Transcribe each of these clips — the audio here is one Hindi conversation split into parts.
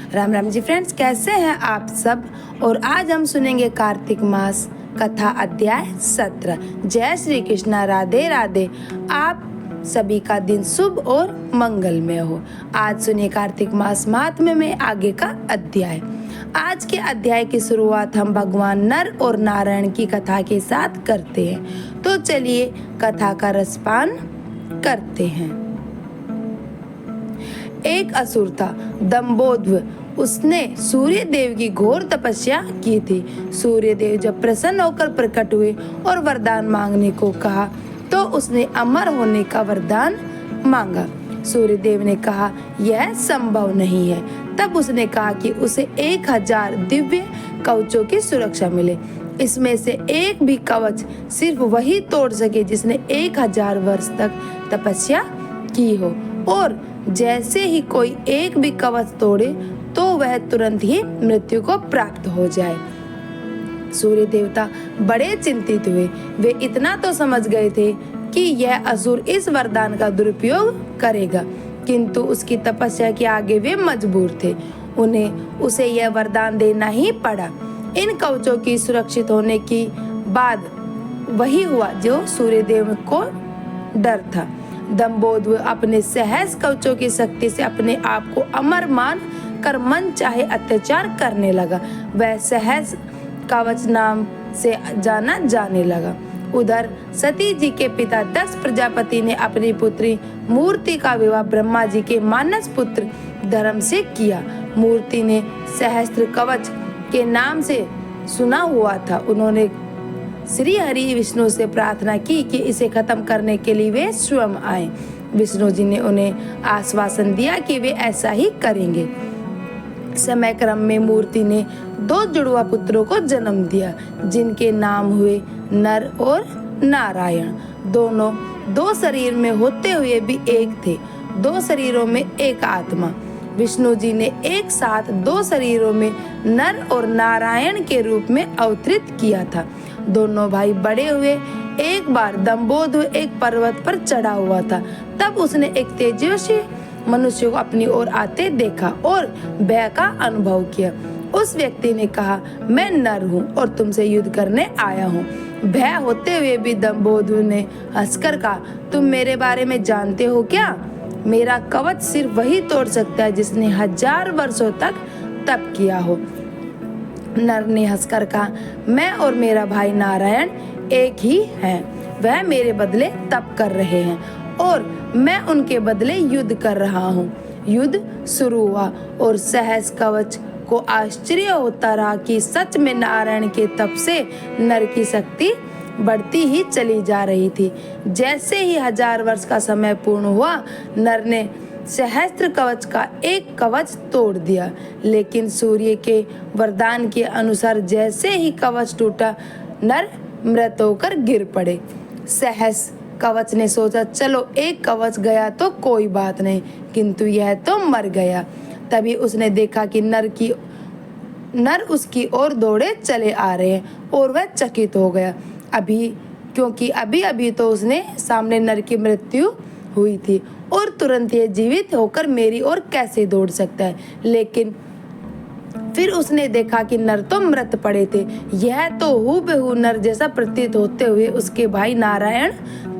राम राम जी फ्रेंड्स, कैसे हैं आप सब। और आज हम सुनेंगे कार्तिक मास कथा अध्याय 17। जय श्री कृष्णा, राधे राधे। आप सभी का दिन शुभ और मंगलमय हो। आज सुनिए कार्तिक मास महात्म्य में आगे का अध्याय। आज के अध्याय की शुरुआत हम भगवान नर और नारायण की कथा के साथ करते हैं। तो चलिए कथा का रसपान करते हैं। एक असुर था, दंभोद्व। उसने सूर्य देव की घोर तपस्या की थी। सूर्य देव जब प्रसन्न होकर प्रकट हुए और वरदान मांगने को कहा तो उसने अमर होने का वरदान मांगा। सूर्य देव ने कहा यह संभव नहीं है। तब उसने कहा कि उसे 1000 दिव्य कवचों की सुरक्षा मिले। इसमें से एक भी कवच सिर्फ वही तोड़ सके जिसने 1000 वर्ष तक तपस्या की हो, और जैसे ही कोई एक भी कवच तोड़े तो वह तुरंत ही मृत्यु को प्राप्त हो जाए। सूर्य देवता बड़े चिंतित हुए। वे इतना तो समझ गए थे कि यह असुर इस वरदान का दुरुपयोग करेगा, किंतु उसकी तपस्या के आगे वे मजबूर थे। उन्हें उसे यह वरदान देना ही पड़ा। इन कवचों की सुरक्षित होने की बाद वही हुआ जो सूर्य देव को डर था। दंभोद्व अपने सहज कवचों की शक्ति से अपने आप को अमर मान कर मन चाहे अत्याचार करने लगा। वह सहज कवच नाम से जाना जाने लगा। उधर सती जी के पिता दक्ष प्रजापति ने अपनी पुत्री मूर्ति का विवाह ब्रह्मा जी के मानस पुत्र धर्म से किया। मूर्ति ने सहस्त्र कवच के नाम से सुना हुआ था। उन्होंने श्री हरि विष्णु से प्रार्थना की कि इसे खत्म करने के लिए वे स्वयं आए। विष्णु जी ने उन्हें आश्वासन दिया कि वे ऐसा ही करेंगे। समय क्रम में मूर्ति ने 2 जुड़वा पुत्रों को जन्म दिया, जिनके नाम हुए नर और नारायण। दोनों 2 शरीर में होते हुए भी एक थे, 2 शरीरों में एक आत्मा। विष्णु जी ने एक साथ 2 शरीरों में नर और नारायण के रूप में अवतरित किया था। दोनों भाई बड़े हुए। एक बार दंभोद्व एक पर्वत पर चढ़ा हुआ था। तब उसने एक तेजस्वी मनुष्य को अपनी ओर आते देखा और भय का अनुभव किया। उस व्यक्ति ने कहा, मैं नर हूँ और तुमसे युद्ध करने आया हूँ। भय होते हुए भी दंभोद्व ने हंसकर कहा, तुम मेरे बारे में जानते हो क्या? मेरा कवच सिर्फ वही तोड़ सकता है जिसने 1000 वर्षों तक तप किया हो। नर ने हंसकर कहा, मैं और मेरा भाई नारायण एक ही हैं। वह मेरे बदले तप कर रहे हैं और मैं उनके बदले युद्ध कर रहा हूँ। युद्ध शुरू हुआ और सहज कवच को आश्चर्य होता रहा कि सच में नारायण के तप से नर की शक्ति बढ़ती ही चली जा रही थी। जैसे ही 1000 वर्ष का समय पूर्ण हुआ, नर ने सहस्त्र कवच का एक कवच तोड़ दिया, लेकिन सूर्य के वरदान के अनुसार जैसे ही कवच टूटा, नर मृत होकर गिर पड़े। सहस कवच ने सोचा, चलो एक कवच गया तो कोई बात नहीं, किंतु यह तो मर गया। तभी उसने देखा कि नर उसकी ओर दौड़े चले आ रहे हैं और वह चकित हो गया। क्योंकि अभी तो उसने सामने नर की मृत्यु हुई थी और तुरंत ये जीवित होकर मेरी ओर कैसे दौड़ सकता है। लेकिन फिर उसने देखा कि नर तो मृत पड़े थे। यह तो हूबहू नर जैसा प्रतीत होते हुए उसके भाई नारायण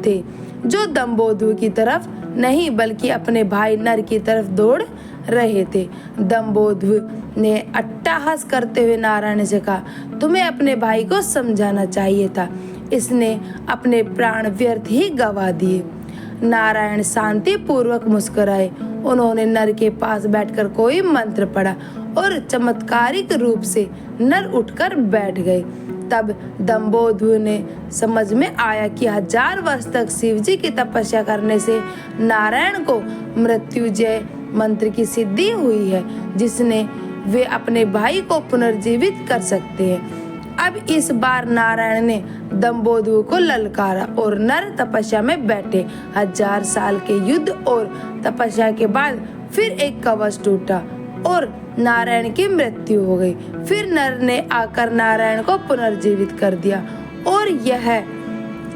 थे, जो दंभोद्व की तरफ नहीं बल्कि अपने भाई नर की तरफ दौड़ रहे थे। दंभोद्व ने अट्टहास करते हुए नारायण से कहा, तुम्हें अपने भाई को समझाना चाहिए था, इसने अपने प्राण व्यर्थ ही गंवा दिए। नारायण शांति पूर्वक मुस्कुराए। उन्होंने नर के पास बैठकर कोई मंत्र पढ़ा और चमत्कारिक रूप से नर उठकर बैठ गए। तब दंभोद्व ने समझ में आया कि 1000 वर्ष तक शिव जी की तपस्या करने से नारायण को मृत्युजय मंत्र की सिद्धि हुई है, जिसने वे अपने भाई को पुनर्जीवित कर सकते हैं। अब इस बार नारायण ने दंभोद्व को ललकारा और नर तपस्या में बैठे। 1000 साल के युद्ध और तपस्या के बाद फिर एक कवच टूटा और नारायण की मृत्यु हो गई। फिर नर ने आकर नारायण को पुनर्जीवित कर दिया और यह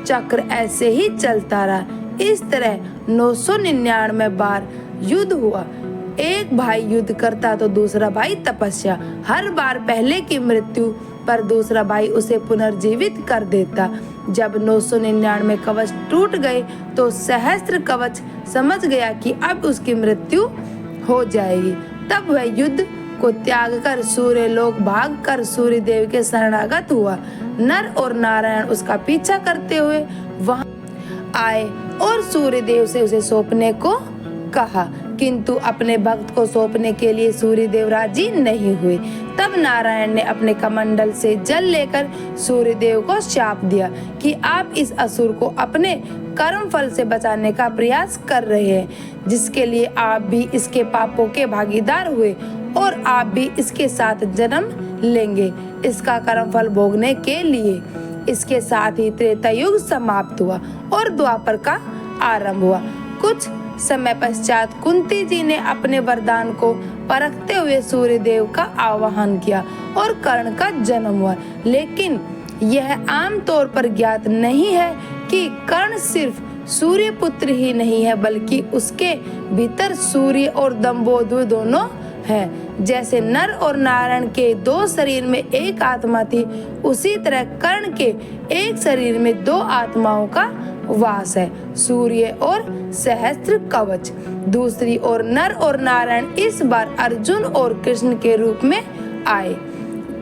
चक्र ऐसे ही चलता रहा। इस तरह 999 बार युद्ध हुआ। एक भाई युद्ध करता तो दूसरा भाई तपस्या। हर बार पहले की मृत्यु पर दूसरा भाई उसे पुनर्जीवित कर देता। जब 999 कवच टूट गए तो सहस्त्र कवच समझ गया कि अब उसकी मृत्यु हो जाएगी। तब वह युद्ध को त्याग कर सूर्य लोक भाग कर सूर्य देव के शरणागत हुआ। नर और नारायण उसका पीछा करते हुए वहां आए और सूर्य देव से उसे सौंपने को कहा, किंतु अपने भक्त को सौंपने के लिए सूर्य देव राजी नहीं हुए। तब नारायण ने अपने कमंडल से जल लेकर सूर्य देव को शाप दिया कि आप इस असुर को अपने कर्म फल से बचाने का प्रयास कर रहे हैं, जिसके लिए आप भी इसके पापों के भागीदार हुए और आप भी इसके साथ जन्म लेंगे इसका कर्म फल भोगने के लिए। इसके साथ ही त्रेता युग समाप्त हुआ और द्वापर का आरंभ हुआ। कुछ समय पश्चात कुंती जी ने अपने वरदान को परखते हुए सूर्य देव का आवाहन किया और कर्ण का जन्म हुआ। लेकिन यह आम तौर पर ज्ञात नहीं है कि कर्ण सिर्फ सूर्य पुत्र ही नहीं है, बल्कि उसके भीतर सूर्य और दंभोदर दोनों है। जैसे नर और नारायण के दो शरीर में एक आत्मा थी, उसी तरह कर्ण के एक शरीर में दो आत्माओं का वास है, सूर्य और सहस्त्र कवच। दूसरी ओर नर और नारायण इस बार अर्जुन और कृष्ण के रूप में आए।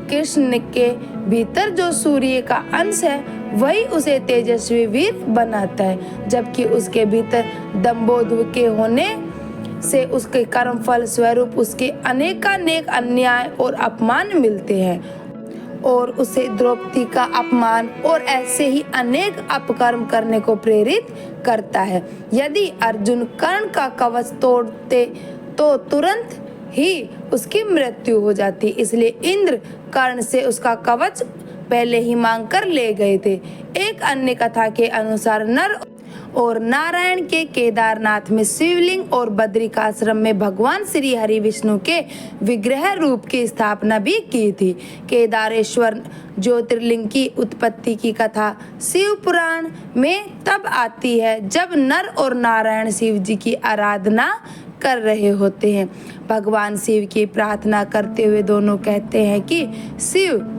कृष्ण के भीतर जो सूर्य का अंश है वही उसे तेजस्वी वीर बनाता है, जबकि उसके भीतर दंभोदर के होने से उसके कर्म फल स्वरूप उसके अनेकानेक अन्याय और अपमान मिलते हैं और उसे द्रौपदी का अपमान और ऐसे ही अनेक अपकर्म करने को प्रेरित करता है। यदि अर्जुन कर्ण का कवच तोड़ते तो तुरंत ही उसकी मृत्यु हो जाती, इसलिए इंद्र कर्ण से उसका कवच पहले ही मांग कर ले गए थे। एक अन्य कथा के अनुसार नर और नारायण के केदारनाथ में शिवलिंग और बद्रिकाश्रम में भगवान श्री हरि विष्णु के विग्रह रूप की स्थापना भी की थी। केदारेश्वर ज्योतिर्लिंग की उत्पत्ति की कथा शिव पुराण में तब आती है जब नर और नारायण शिव जी की आराधना कर रहे होते हैं। भगवान शिव की प्रार्थना करते हुए दोनों कहते हैं कि शिव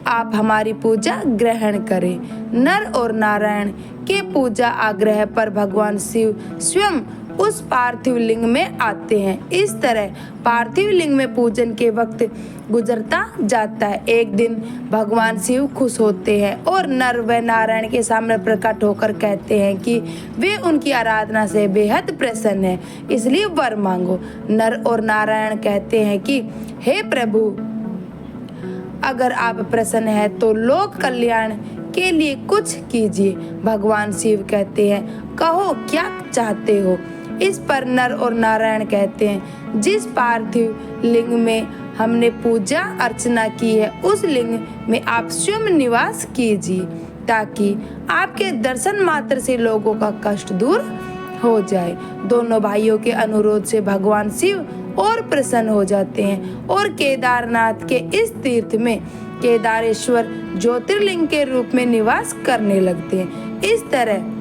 आप हमारी पूजा ग्रहण करें। नर और नारायण के पूजा आग्रह पर भगवान शिव स्वयं उस पार्थिव लिंग में आते हैं। इस तरह पार्थिव लिंग में पूजन के वक्त गुजरता जाता है। एक दिन भगवान शिव खुश होते हैं और नर व नारायण के सामने प्रकट होकर कहते हैं कि वे उनकी आराधना से बेहद प्रसन्न हैं, इसलिए वर मांगो। नर और नारायण कहते हैं कि हे प्रभु, अगर आप प्रसन्न हैं तो लोक कल्याण के लिए कुछ कीजिए। भगवान शिव कहते हैं, कहो क्या चाहते हो। इस पर नर और नारायण कहते हैं, जिस पार्थिव लिंग में हमने पूजा अर्चना की है उस लिंग में आप स्वयं निवास कीजिए, ताकि आपके दर्शन मात्र से लोगों का कष्ट दूर हो जाए। दोनों भाइयों के अनुरोध से भगवान शिव और प्रसन्न हो जाते हैं और केदारनाथ के इस तीर्थ में केदारेश्वर ज्योतिर्लिंग के रूप में निवास करने लगते हैं। इस तरह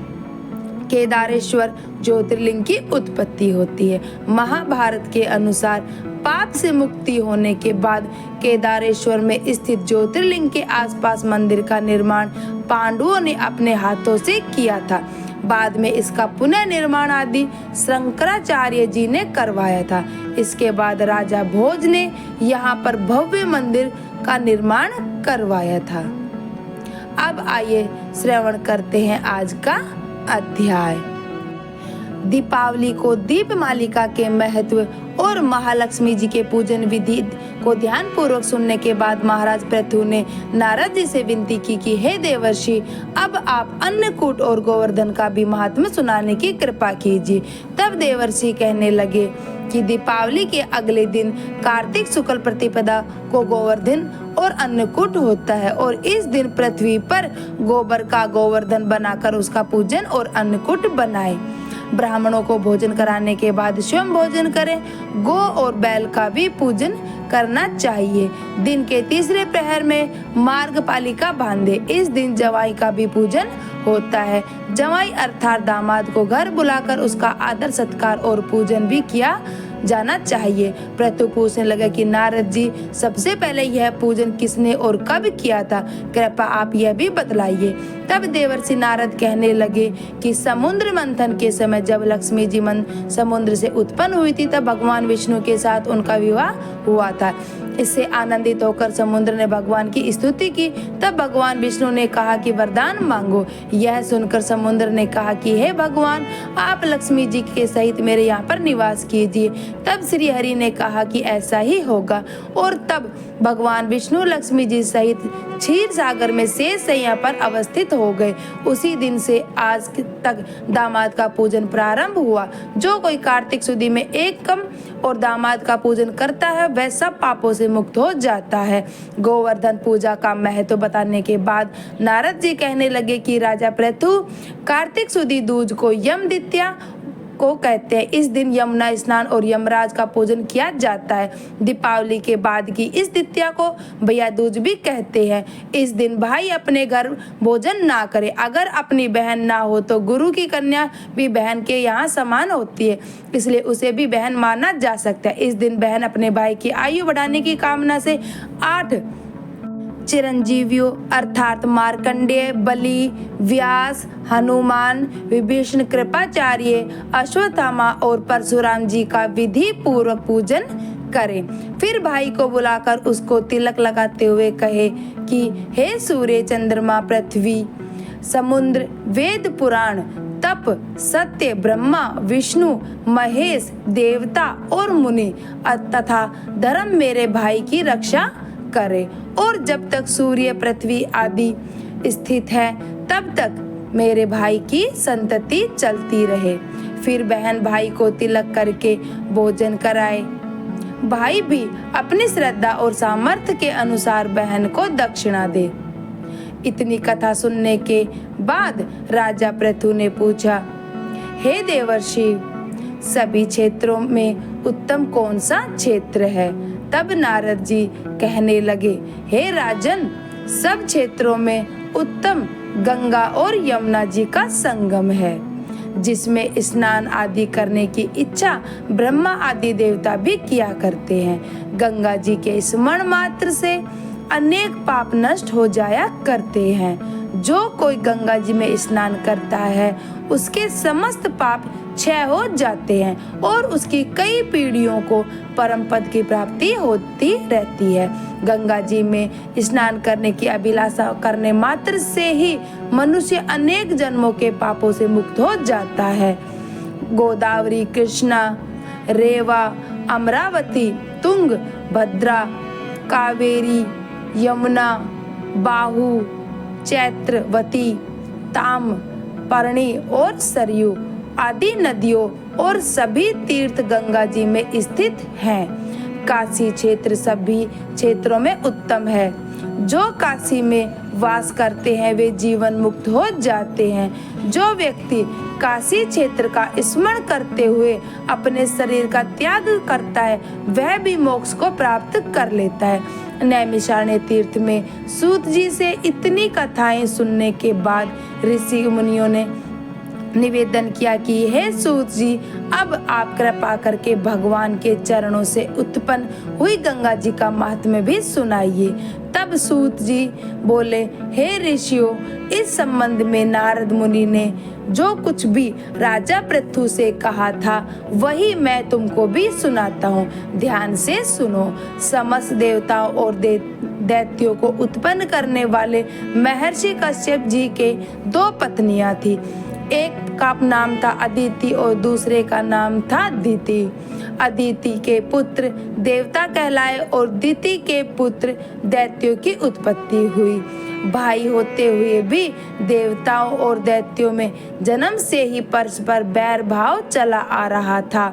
केदारेश्वर ज्योतिर्लिंग की उत्पत्ति होती है। महाभारत के अनुसार पाप से मुक्ति होने के बाद केदारेश्वर में स्थित ज्योतिर्लिंग के आसपास मंदिर का निर्माण पांडवों ने अपने हाथों से किया था। बाद में इसका पुनः निर्माण आदि शंकराचार्य जी ने करवाया था। इसके बाद राजा भोज ने यहाँ पर भव्य मंदिर का निर्माण करवाया था। अब आइए श्रवण करते हैं आज का अध्याय। दीपावली को दीपमालिका के महत्व और महालक्ष्मी जी के पूजन विधि को ध्यान पूर्वक सुनने के बाद महाराज पृथु ने नारद जी से विनती की कि हे देवर्षि, अब आप अन्नकूट और गोवर्धन का भी महात्म्य सुनाने की कृपा कीजिए। तब देवर्षि कहने लगे कि दीपावली के अगले दिन कार्तिक शुक्ल प्रतिपदा को गोवर्धन और अन्नकूट होता है और इस दिन पृथ्वी पर गोबर का गोवर्धन बनाकर उसका पूजन और अन्नकूट बनाए। ब्राह्मणों को भोजन कराने के बाद स्वयं भोजन करें। गौ और बैल का भी पूजन करना चाहिए। दिन के तीसरे प्रहर में मार्गपालिका बांधे। इस दिन जवाई का भी पूजन होता है। जवाई अर्थात दामाद को घर बुलाकर उसका आदर सत्कार और पूजन भी किया जाना चाहिए। पृथु पूछने लगा कि नारद जी, सबसे पहले यह पूजन किसने और कब किया था, कृपया आप यह भी बतलाइए। तब देवर्षि नारद कहने लगे कि समुद्र मंथन के समय जब लक्ष्मी जी समुद्र से उत्पन्न हुई थी, तब भगवान विष्णु के साथ उनका विवाह हुआ था। इससे आनंदित होकर समुद्र ने भगवान की स्तुति की। तब भगवान विष्णु ने कहा कि वरदान मांगो। यह सुनकर समुद्र ने कहा कि हे भगवान, आप लक्ष्मी जी के सहित मेरे यहाँ पर निवास कीजिए। तब श्री हरि ने कहा कि ऐसा ही होगा, और तब भगवान विष्णु लक्ष्मी जी सहित क्षीर सागर में शेष शैया पर अवस्थित हो गए। उसी दिन से आज तक दामाद का पूजन प्रारंभ हुआ। जो कोई कार्तिक सुदी में एक कम और दामाद का पूजन करता है, वह सब पापों से मुक्त हो जाता है। गोवर्धन पूजा का महत्व बताने के बाद नारद जी कहने लगे कि राजा पृथु, कार्तिक सुदी दूज को यम द्वितीया को कहते हैं। इस दिन यमुना स्नान और यमराज का पूजन किया जाता है। दीपावली के बाद की इस द्वितीया को भैया दूज भी कहते हैं। इस दिन भाई अपने घर भोजन ना करे। अगर अपनी बहन ना हो तो गुरु की कन्या भी बहन के यहाँ समान होती है, इसलिए उसे भी बहन माना जा सकता है। इस दिन बहन अपने भाई की आयु बढ़ाने की कामना से 8 चिरंजीवियों अर्थात मार्कंडेय, बलि, व्यास, हनुमान, विभीषण, कृपाचार्य, अश्वत्थामा और परशुराम जी का विधि पूर्वक पूजन करें। फिर भाई को बुलाकर उसको तिलक लगाते हुए कहे कि हे सूर्य, चंद्रमा, पृथ्वी, समुद्र, वेद, पुराण, तप, सत्य, ब्रह्मा, विष्णु, महेश, देवता और मुनि तथा धर्म मेरे भाई की रक्षा करे, और जब तक सूर्य, पृथ्वी आदि स्थित है तब तक मेरे भाई की संतति चलती रहे। फिर बहन भाई को तिलक करके भोजन कराए। भाई भी अपनी श्रद्धा और सामर्थ्य के अनुसार बहन को दक्षिणा दे। इतनी कथा सुनने के बाद राजा पृथु ने पूछा, हे देवर्षि, सभी क्षेत्रों में उत्तम कौन सा क्षेत्र है? तब नारद जी कहने लगे, हे राजन, सब क्षेत्रों में उत्तम गंगा और यमुना जी का संगम है, जिसमें स्नान आदि करने की इच्छा ब्रह्मा आदि देवता भी किया करते हैं। गंगा जी के स्मरण मात्र से अनेक पाप नष्ट हो जाया करते हैं। जो कोई गंगा जी में स्नान करता है, उसके समस्त पाप क्षय हो जाते हैं और उसकी कई पीढ़ियों को परम पद की प्राप्ति होती रहती है। गंगा जी में स्नान करने की अभिलाषा करने मात्र से ही मनुष्य अनेक जन्मों के पापों से मुक्त हो जाता है। गोदावरी, कृष्णा, रेवा, अमरावती, तुंग, भद्रा, कावेरी, यमुना, बाहु, चैत्रवती, ताम, पर्णी और सरयू आदि नदियों और सभी तीर्थ गंगा जी में स्थित हैं। काशी क्षेत्र सभी क्षेत्रों में उत्तम है। जो काशी में वास करते हैं वे जीवन मुक्त हो जाते हैं। जो व्यक्ति काशी क्षेत्र का स्मरण करते हुए अपने शरीर का त्याग करता है, वह भी मोक्ष को प्राप्त कर लेता है। नैमिषारण्य तीर्थ में सूत जी से इतनी कथाएं सुनने के बाद ऋषि मुनियों ने निवेदन किया कि हे सूत जी, अब आप कृपा करके भगवान के चरणों से उत्पन्न हुई गंगा जी का महात्म्य भी सुनाइए। तब सूत जी बोले, हे ऋषियों, इस संबंध में नारद मुनि ने जो कुछ भी राजा पृथु से कहा था वही मैं तुमको भी सुनाता हूँ, ध्यान से सुनो। समस्त देवताओं और दैत्यों को उत्पन्न करने वाले महर्षि कश्यप जी के 2 पत्नियां थी। एक का नाम था अदिति और दूसरे का नाम था दिति। अदिति के पुत्र देवता कहलाए और दिति के पुत्र दैत्यों की उत्पत्ति हुई। भाई होते हुए भी देवताओं और दैत्यों में जन्म से ही परस्पर बैर भाव चला आ रहा था।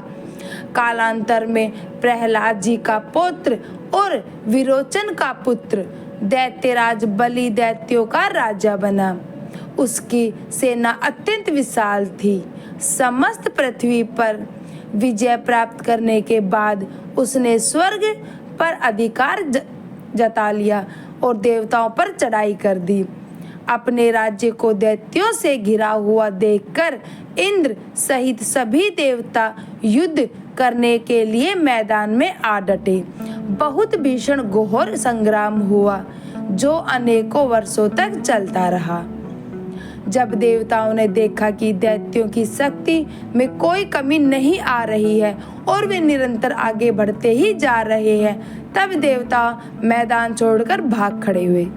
कालांतर में प्रहलाद जी का पुत्र और विरोचन का पुत्र दैत्यराज बलि दैत्यों का राजा बना। उसकी सेना अत्यंत विशाल थी। समस्त पृथ्वी पर विजय प्राप्त करने के बाद उसने स्वर्ग पर अधिकार जता लिया और देवताओं पर चढ़ाई कर दी। अपने राज्य को दैत्यों से घिरा हुआ देखकर इंद्र सहित सभी देवता युद्ध करने के लिए मैदान में आ डटे। बहुत भीषण घोर संग्राम हुआ जो अनेकों वर्षों तक चलता रहा। जब देवताओं ने देखा कि दैत्यों की शक्ति में कोई कमी नहीं आ रही है और वे निरंतर आगे बढ़ते ही जा रहे हैं, तब देवता मैदान छोड़कर भाग खड़े हुए।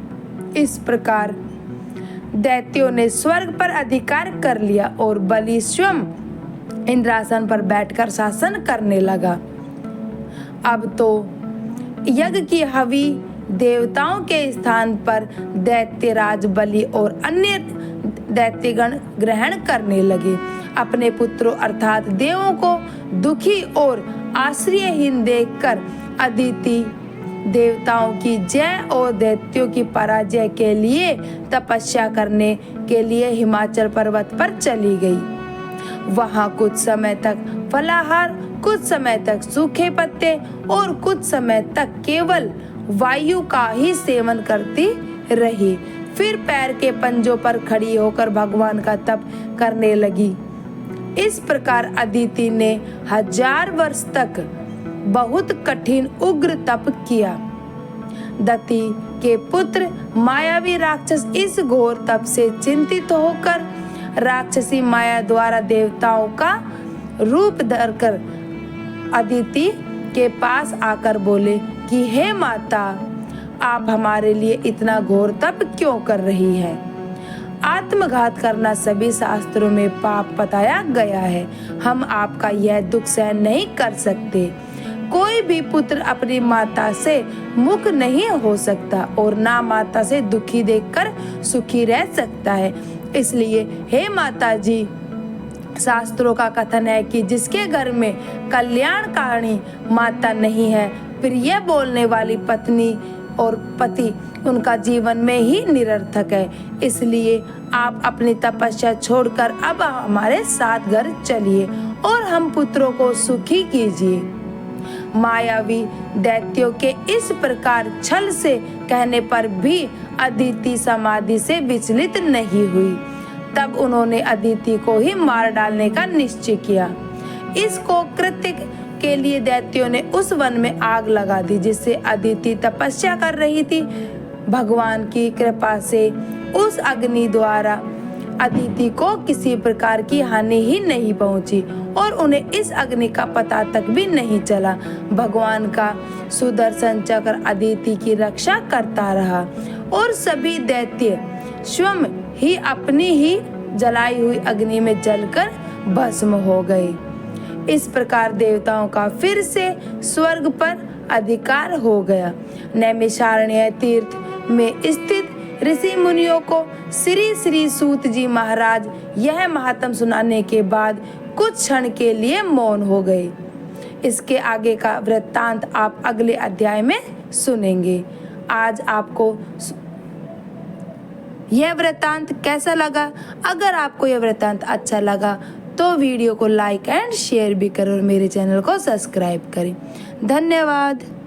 इस प्रकार दैत्यों ने स्वर्ग पर अधिकार कर लिया और बलि स्वयं इंद्रासन पर बैठकर शासन करने लगा। अब तो यज्ञ की हवि देवताओं के स्थान पर दैत्यराज बलि और अन्य दैत्यगण ग्रहण करने लगे। अपने पुत्रों अर्थात देवों को दुखी और आश्रयहीन देखकर अदिति देवताओं की जय और दैत्यों की पराजय के लिए तपस्या करने के लिए हिमाचल पर्वत पर चली गई। वहां कुछ समय तक फलाहार, कुछ समय तक सूखे पत्ते और कुछ समय तक केवल वायु का ही सेवन करती रही। फिर पैर के पंजों पर खड़ी होकर भगवान का तप करने लगी। इस प्रकार अदिति ने 1000 वर्ष तक बहुत कठिन उग्र तप किया। दति के पुत्र मायावी राक्षस इस घोर तप से चिंतित होकर राक्षसी माया द्वारा देवताओं का रूप धरकर अदिति के पास आकर बोले कि हे माता, आप हमारे लिए इतना घोर तप क्यों कर रही हैं? आत्मघात करना सभी शास्त्रों में पाप बताया गया है। हम आपका यह दुख सहन नहीं कर सकते। कोई भी पुत्र अपनी माता से मुख नहीं हो सकता और ना माता से दुखी देखकर सुखी रह सकता है। इसलिए हे माता जी, शास्त्रों का कथन है कि जिसके घर में कल्याणकारिणी माता नहीं है, प्रिय बोलने वाली पत्नी और पति उनका जीवन में ही निरर्थक है। इसलिए आप अपनी तपस्या छोड़कर अब हमारे साथ घर चलिए और हम पुत्रों को सुखी कीजिए। मायावी दैत्यों के इस प्रकार छल से कहने पर भी अदिति समाधि से विचलित नहीं हुई। तब उन्होंने अदिति को ही मार डालने का निश्चय किया। इसको कृत्य के लिए दैत्यों ने उस वन में आग लगा दी जिससे अदिति तपस्या कर रही थी। भगवान की कृपा से उस अग्नि द्वारा अदिति को किसी प्रकार की हानि ही नहीं पहुंची और उन्हें इस अग्नि का पता तक भी नहीं चला। भगवान का सुदर्शन चक्र अदिति की रक्षा करता रहा और सभी दैत्य स्वयं ही अपनी ही जलाई हुई अग्नि में जलकर भस्म हो गए। इस प्रकार देवताओं का फिर से स्वर्ग पर अधिकार हो गया। नैमिषारण्य तीर्थ में स्थित ऋषि मुनियों को श्री श्री सूत जी महाराज यह महात्म सुनाने के बाद कुछ क्षण के लिए मौन हो गए। इसके आगे का वृत्तांत आप अगले अध्याय में सुनेंगे। आज आपको यह वृत्तांत कैसा लगा? अगर आपको यह वृत्तांत अच्छा लगा तो वीडियो को लाइक एंड शेयर भी करें और मेरे चैनल को सब्सक्राइब करें। धन्यवाद।